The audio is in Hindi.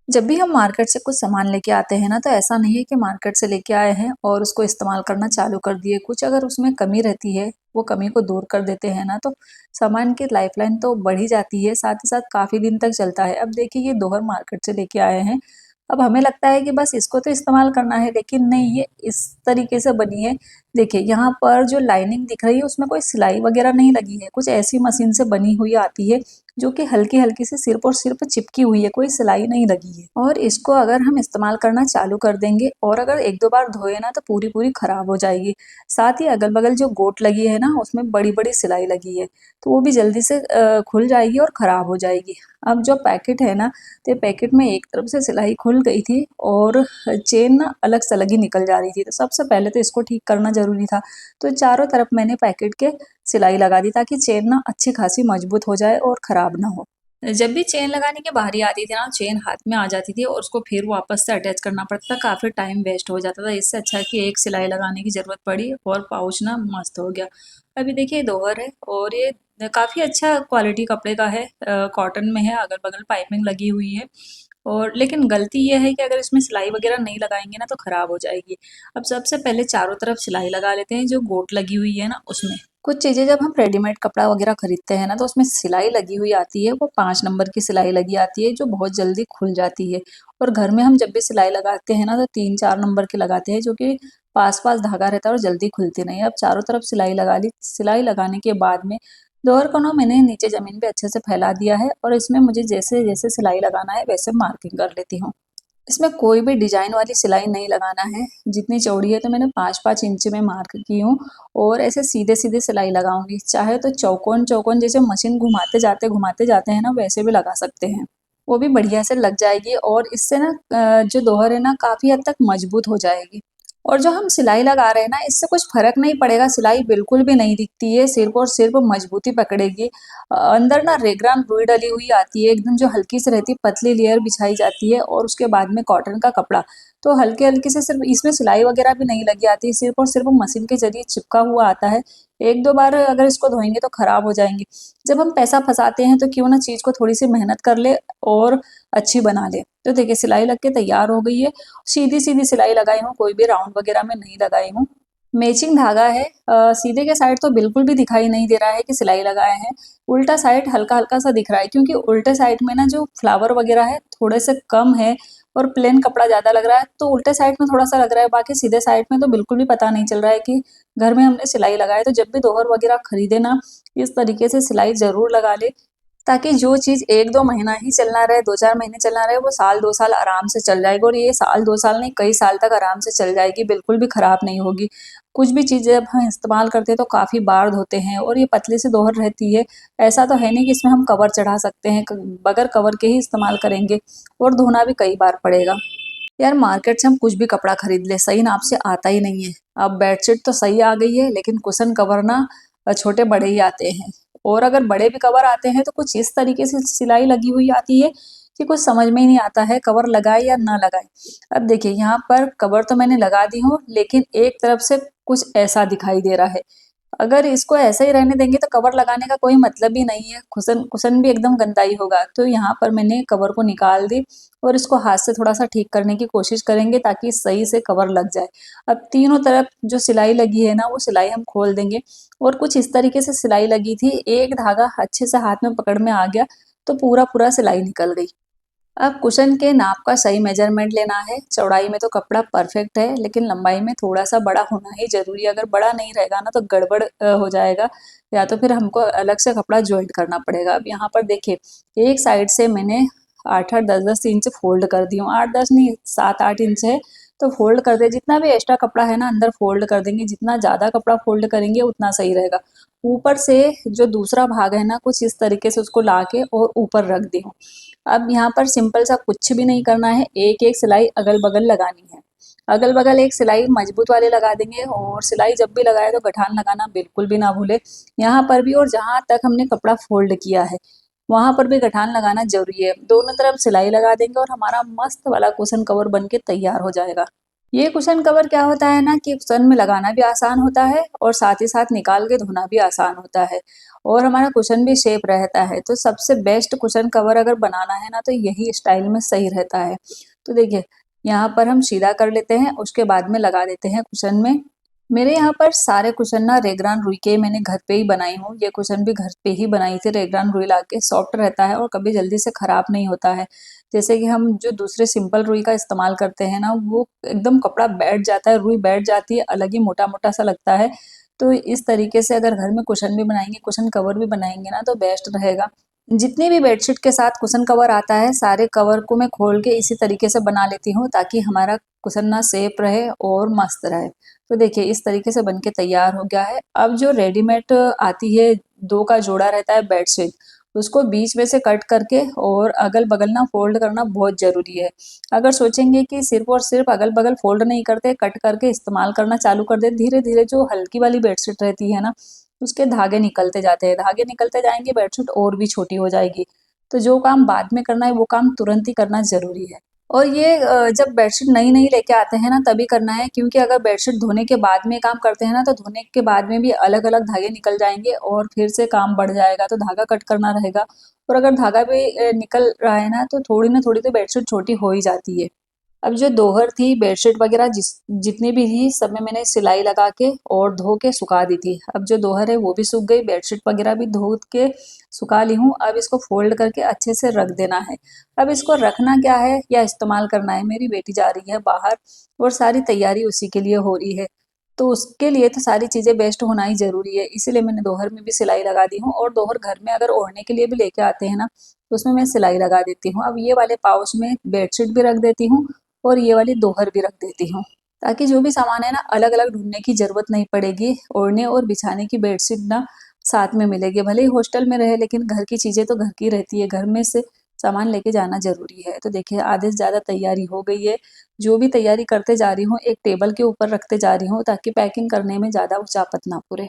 जब भी हम मार्केट से कुछ सामान लेके आते हैं ना, तो ऐसा नहीं है कि मार्केट से लेके आए हैं और उसको इस्तेमाल करना चालू कर दिए। कुछ अगर उसमें कमी रहती है, वो कमी को दूर कर देते हैं ना, तो सामान की लाइफलाइन तो बढ़ ही जाती है, साथ ही साथ काफ़ी दिन तक चलता है। अब देखिए, ये दोहर मार्केट से लेके आए हैं। अब हमें लगता है कि बस इसको तो इस्तेमाल करना है, लेकिन नहीं, ये इस तरीके से बनी है। देखिए, यहाँ पर जो लाइनिंग दिख रही है, उसमें कोई सिलाई वगैरह नहीं लगी है। कुछ ऐसी मशीन से बनी हुई आती है, जो कि हल्की-हल्की सी सिर्फ़ और सिर्फ़ चिपकी हुई है, कोई सिलाई नहीं लगी है। और इसको अगर हम इस्तेमाल करना चालू कर देंगे और अगर 1-2 बार धोए ना, तो पूरी-पूरी खराब हो जाएगी। साथ ही अगल-बगल जो गोट लगी है ना, उसमें बड़ी-बड़ी सिलाई लगी है, तो वो भी जल्दी से खुल जाएगी और खराब हो जाएगी। अब जो पैकेट है ना, तो पैकेट में एक तरफ से सिलाई खुल गई थी और चेन ना अलग-सलग ही निकल जा रही थी। तो सबसे पहले तो इसको ठीक करना ज़रूरी था। तो चारों तरफ मैंने पैकेट के सिलाई लगा दी, ताकि चेन ना अच्छी खासी मजबूत हो जाए और खराब ना हो। जब भी चेन लगाने की बारी आती थी ना, चेन हाथ में आ जाती थी और उसको फिर वापस से अटैच करना पड़ता था, काफ़ी टाइम वेस्ट हो जाता था। इससे अच्छा है कि एक सिलाई लगाने की ज़रूरत पड़ी और पाउच ना मस्त हो गया। अभी देखिए, दोहर है और ये काफ़ी अच्छा क्वालिटी कपड़े का है, कॉटन में है, अगल-बगल पाइपिंग लगी हुई है। और लेकिन गलती ये है कि अगर इसमें सिलाई वगैरह नहीं लगाएँगे ना, तो खराब हो जाएगी। अब सबसे पहले चारों तरफ सिलाई लगा लेते हैं, जो गोट लगी हुई है ना उसमें। कुछ चीज़ें जब हम रेडीमेड कपड़ा वगैरह खरीदते हैं ना, तो उसमें सिलाई लगी हुई आती है, वो 5 नंबर की सिलाई लगी आती है, जो बहुत जल्दी खुल जाती है। और घर में हम जब भी सिलाई लगाते हैं ना, तो 3-4 नंबर की लगाते हैं, जो कि पास-पास धागा रहता है और जल्दी खुलती नहीं है। अब चारों तरफ सिलाई लगा ली, सिलाई लगाने के बाद में दोहर को ना मैंने नीचे ज़मीन पे अच्छे से फैला दिया है और इसमें मुझे जैसे-जैसे सिलाई लगाना है, वैसे मार्किंग कर लेती हूँ। इसमें कोई भी डिज़ाइन वाली सिलाई नहीं लगाना है, जितनी चौड़ी है तो मैंने 5-5 इंच में मार्क की हूँ और ऐसे सीधे-सीधे सिलाई लगाऊँगी। चाहे तो चौकोन-चौकोन जैसे मशीन घुमाते जाते हैं ना, वैसे भी लगा सकते हैं। वो भी बढ़िया से लग जाएगी और इससे ना जो दोहर है ना, काफ़ी हद तक मजबूत हो जाएगी। और जो हम सिलाई लगा रहे हैं ना, इससे कुछ फ़र्क नहीं पड़ेगा, सिलाई बिल्कुल भी नहीं दिखती है, सिर्फ़ और सिर्फ़ मजबूती पकड़ेगी। अंदर ना रेगरान रुई डली हुई आती है, एकदम जो हल्की सी रहती है, पतली लेयर बिछाई जाती है और उसके बाद में कॉटन का कपड़ा। तो हल्के-हल्के से सिर्फ़ इसमें सिलाई वगैरह भी नहीं लगी आती, सिर्फ़ और सिर्फ़ मशीन के ज़रिए चिपका हुआ आता है। 1-2 बार अगर इसको धोएँगे तो खराब हो जाएँगी। जब हम पैसा फँसाते हैं, तो क्यों ना चीज़ को थोड़ी-सी मेहनत कर लें और अच्छी बना लें। तो देखिए, सिलाई लग के तैयार हो गई है। सीधी-सीधी सिलाई लगाई हूँ, कोई भी राउंड वगैरह में नहीं लगाई हूँ। मैचिंग धागा है, सीधे के साइड तो बिल्कुल भी दिखाई नहीं दे रहा है कि सिलाई लगाए हैं। उल्टा साइड हल्का-हल्का सा दिख रहा है, क्योंकि उल्टे साइड में ना जो फ्लावर वगैरह है, थोड़े से कम है और प्लेन कपड़ा ज़्यादा लग रहा है, तो उल्टे साइड में थोड़ा-सा लग रहा है, बाकी सीधे साइड में तो बिल्कुल भी पता नहीं चल रहा है कि घर में हमने सिलाई लगाई है। तो जब भी दोहर वगैरह खरीदे ना, इस तरीके से सिलाई ज़रूर लगा लें, ताकि जो चीज़ 1-2 महीना ही चलना रहे, 2-4 महीने चलना रहे, वो साल 2 साल आराम से चल जाएगा और ये साल 2 साल नहीं, कई साल तक आराम से चल जाएगी, बिल्कुल भी खराब नहीं होगी। कुछ भी चीज़ें जब हम इस्तेमाल करते हैं तो काफ़ी बार धोते हैं और ये पतली सी दोहर रहती है। ऐसा तो है नहीं कि इसमें हम कवर चढ़ा सकते हैं, क बगैर कवर के ही इस्तेमाल करेंगे और धोना भी कई बार पड़ेगा। यार, मार्केट से हम कुछ भी कपड़ा खरीद लें, सही नाप से आता ही नहीं है। अब बेडशीट तो सही आ गई है, लेकिन कुशन कवर ना छोटे-बड़े ही आते हैं और अगर बड़े भी कवर आते हैं, तो कुछ इस तरीके से सिलाई लगी हुई आती है कि कुछ समझ में ही नहीं आता है, कवर लगाए या ना लगाए। अब देखिए, यहाँ पर कवर तो मैंने लगा दी हूँ, लेकिन एक तरफ से कुछ ऐसा दिखाई दे रहा है। अगर इसको ऐसे ही रहने देंगे, तो कवर लगाने का कोई मतलब ही नहीं है, कुशन कुशन भी एकदम गंदा ही होगा। तो यहाँ पर मैंने कवर को निकाल दी और इसको हाथ से थोड़ा-सा ठीक करने की कोशिश करेंगे, ताकि सही से कवर लग जाए। अब तीनों तरफ जो सिलाई लगी है ना, वो सिलाई हम खोल देंगे और कुछ इस तरीके से सिलाई लगी थी, एक धागा अच्छे से हाथ में पकड़ में आ गया, तो पूरा-पूरा सिलाई निकल गई। अब कुशन के नाप का सही मेजरमेंट लेना है। चौड़ाई में तो कपड़ा परफेक्ट है, लेकिन लंबाई में थोड़ा-सा बड़ा होना ही ज़रूरी है। अगर बड़ा नहीं रहेगा ना, तो गड़बड़ हो जाएगा, या तो फिर हमको अलग से कपड़ा जॉइंट करना पड़ेगा। अब यहाँ पर देखिए, एक साइड से मैंने 8-8, 10-10 इंच फ़ोल्ड कर दी हूँ। 8-10 नहीं, 7-8 इंच है, तो फ़ोल्ड कर दें। जितना भी एक्स्ट्रा कपड़ा है ना, अंदर फ़ोल्ड कर देंगे। जितना ज़्यादा कपड़ा फ़ोल्ड करेंगे, उतना सही रहेगा। ऊपर से जो दूसरा भाग है ना, कुछ इस तरीके से उसको लाके और ऊपर रख दी हूँ। अब यहाँ पर सिंपल सा कुछ भी नहीं करना है, एक-एक सिलाई अगल-बगल लगानी है। अगल-बगल एक सिलाई मजबूत वाली लगा देंगे और सिलाई जब भी लगाएँ तो गठान लगाना बिल्कुल भी ना भूलें। यहाँ पर भी और जहाँ तक हमने कपड़ा फ़ोल्ड किया है, वहाँ पर भी गठान लगाना ज़रूरी है। दोनों तरफ सिलाई लगा देंगे और हमारा मस्त वाला कुशन कवर बन के तैयार हो जाएगा। ये कुशन कवर क्या होता है ना कि सन में लगाना भी आसान होता है और साथ ही साथ निकाल के धोना भी आसान होता है और हमारा कुशन भी शेप रहता है। तो सबसे बेस्ट कुशन कवर अगर बनाना है ना तो यही स्टाइल में सही रहता है। तो देखिए यहाँ पर हम सीधा कर लेते हैं, उसके बाद में लगा देते हैं कुशन में। मेरे यहाँ पर सारे कुशन ना रेगरान रुई के मैंने घर पे ही बनाई हूँ। ये कुशन भी घर पे ही बनाई थी, रेगरान रुई लाके। सॉफ्ट रहता है और कभी जल्दी से खराब नहीं होता है। जैसे कि हम जो दूसरे सिंपल रुई का इस्तेमाल करते हैं ना, वो एकदम कपड़ा बैठ जाता है, रुई बैठ जाती है, अलग ही मोटा-मोटा सा लगता है। तो इस तरीके से अगर घर में कुशन भी बनाएँगे, कुशन कवर भी बनाएँगे ना तो बेस्ट रहेगा। जितनी भी बेडशीट के साथ कुशन कवर आता है, सारे कवर को मैं खोल के इसी तरीके से बना लेती हूँ ताकि हमारा कुशन ना सेफ रहे और मस्त रहे। तो देखिए इस तरीके से बनके तैयार हो गया है। अब जो रेडीमेड आती है, 2 का जोड़ा रहता है बेडशीट, उसको बीच में से कट करके और अगल-बगल ना फ़ोल्ड करना बहुत ज़रूरी है। अगर सोचेंगे कि सिर्फ़ और सिर्फ़ अगल-बगल फ़ोल्ड नहीं करते, कट करके इस्तेमाल करना चालू कर दें, धीरे-धीरे जो हल्की वाली बेडशीट रहती है ना, उसके धागे निकलते जाते हैं। धागे निकलते जाएँगे, बेडशीट और भी छोटी हो जाएगी। तो जो काम बाद में करना है, वो काम तुरंत ही करना ज़रूरी है। और ये जब बेडशीट नई-नई लेके आते हैं ना तभी करना है, क्योंकि अगर बेडशीट धोने के बाद में काम करते हैं ना तो धोने के बाद में भी अलग-अलग धागे निकल जाएँगे और फिर से काम बढ़ जाएगा, तो धागा कट करना रहेगा। और अगर धागा भी निकल रहा है ना तो थोड़ी ना थोड़ी तो बेडशीट छोटी हो ही जाती है। अब जो दोहर थी, बेडशीट वगैरह जितनी भी थी, सब में मैंने सिलाई लगा के और धो के सुखा दी थी। अब जो दोहर है वो भी सूख गई, बेडशीट वगैरह भी धो के सुखा ली हूँ। अब इसको फ़ोल्ड करके अच्छे से रख देना है। अब इसको रखना क्या है या इस्तेमाल करना है, मेरी बेटी जा रही है बाहर और सारी तैयारी उसी के लिए हो रही है। तो उसके लिए तो सारी चीज़ें बेस्ट होना ही ज़रूरी है, इसीलिए मैंने दोहर में भी सिलाई लगा दी हूँ और दोहर घर में अगर ओढ़ने के लिए भी लेके आते हैं ना, तो उसमें मैं सिलाई लगा देती हूँ। अब ये वाले पाउच में बेडशीट भी रख देती हूँ और ये वाली दोहर भी रख देती हूँ, ताकि जो भी सामान है ना अलग-अलग ढूँढने की ज़रूरत नहीं पड़ेगी। ओढ़ने और बिछाने की बेडशीट ना साथ में मिलेगी। भले ही हॉस्टल में रहे लेकिन घर की चीज़ें तो घर की रहती है, घर में से सामान लेके जाना ज़रूरी है। तो देखिए आधे से ज़्यादा तैयारी हो गई है। जो भी तैयारी करते जा रही हूँ, एक टेबल के ऊपर रखते जा रही हूँ ताकि पैकिंग करने में ज़्यादा उचापत ना पूरे।